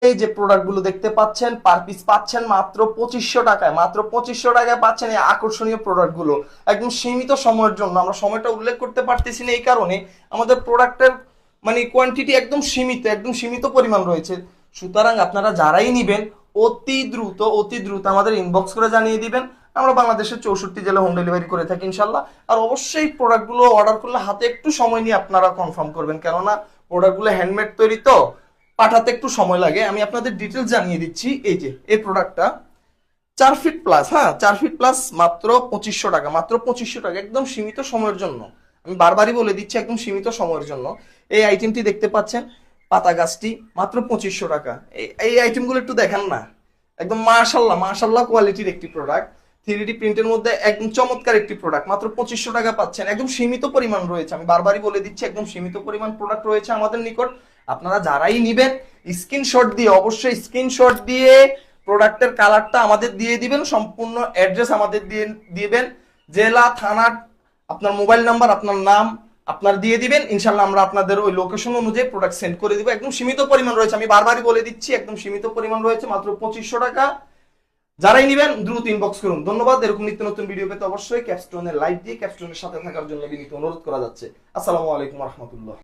এই যে প্রোডাক্টগুলো দেখতে পাচ্ছেন, পার পিস পাচ্ছেন মাত্র 2500 টাকায়। মাত্র 2500 টাকায় পাচ্ছেন এই আকর্ষণীয় প্রোডাক্টগুলো একদম সীমিত সময়ের জন্য। আমরা সময়টা উল্লেখ করতে পারতেছি না, এই কারণে আমাদের প্রোডাক্টের মানে কোয়ান্টিটি একদম সীমিত, একদম সীমিত পরিমাণ রয়েছে। সুতরাং আপনারা যারাই নিবেন অতি দ্রুত আমাদের ইনবক্স করে জানিয়ে দিবেন। আমরা বাংলাদেশের 64 জেলা হোম ডেলিভারি করে থাকি ইনশাল্লাহ। আর অবশ্যই প্রোডাক্টগুলো অর্ডার করলে হাতে একটু সময় নিয়ে আপনারা কনফার্ম করবেন, কেননা প্রোডাক্টগুলো হ্যান্ডমেড তৈরি তো পাঠাতে একটু সময় লাগে। আমি আপনাদের ডিটেলস জানিয়ে দিচ্ছি। এই যে এই প্রোডাক্টটা 4 ফিট প্লাস, হ্যাঁ 4 ফিট প্লাস, মাত্র 2500 টাকা। মাত্র 2500 টাকা, একদম সীমিত সময়ের জন্য। আমি বারবারই বলে দিচ্ছি, একদম সীমিত সময়ের জন্য। এই আইটেমটি দেখতে পাচ্ছেন, পাতা গাছটি, মাত্র 2500 টাকা। এই আইটেমগুলো একটু দেখেন না, একদম মাশাল্লাহ মাশাল্লাহ কোয়ালিটির একটি প্রোডাক্ট। 3D প্রিন্টের মধ্যে একদম চমৎকার একটি প্রোডাক্ট, মাত্র 2500 টাকা পাচ্ছেন। একদম সীমিত পরিমাণ রয়েছে, আমি বারবারই বলে দিচ্ছি, একদম সীমিত পরিমাণ প্রোডাক্ট রয়েছে আমাদের নিকট। আপনারা যারাই নিবেন স্ক্রিনশট দিয়ে, অবশ্যই স্ক্রিনশট দিয়ে প্রোডাক্টের কালারটা আমাদের দিয়ে দিবেন, সম্পূর্ণ অ্যাড্রেস আমাদের দিয়ে দিবেন, জেলা, থানা, আপনার মোবাইল নাম্বার, আপনার নাম আপনার দিয়ে দিবেন। ইনশাল্লাহ আমরা আপনাদের ওই লোকেশন অনুযায়ী প্রোডাক্ট সেন্ড করে দিব। একদম সীমিত পরিমাণ রয়েছে, আমি বারবারই বলে দিচ্ছি, একদম সীমিত পরিমাণ রয়েছে, মাত্র 2500 টাকা। যারাই নিবেন দ্রুত ইনবক্স করুন। ধন্যবাদ। এরকম নিত্য নতুন ভিডিও পেতে অবশ্যই ক্যাপস্টোনের লাইক দিয়ে ক্যাপস্টোনের সাথে থাকার জন্য বিনীত অনুরোধ করা যাচ্ছে। আসসালামু আলাইকুম রহমতুল্লাহ।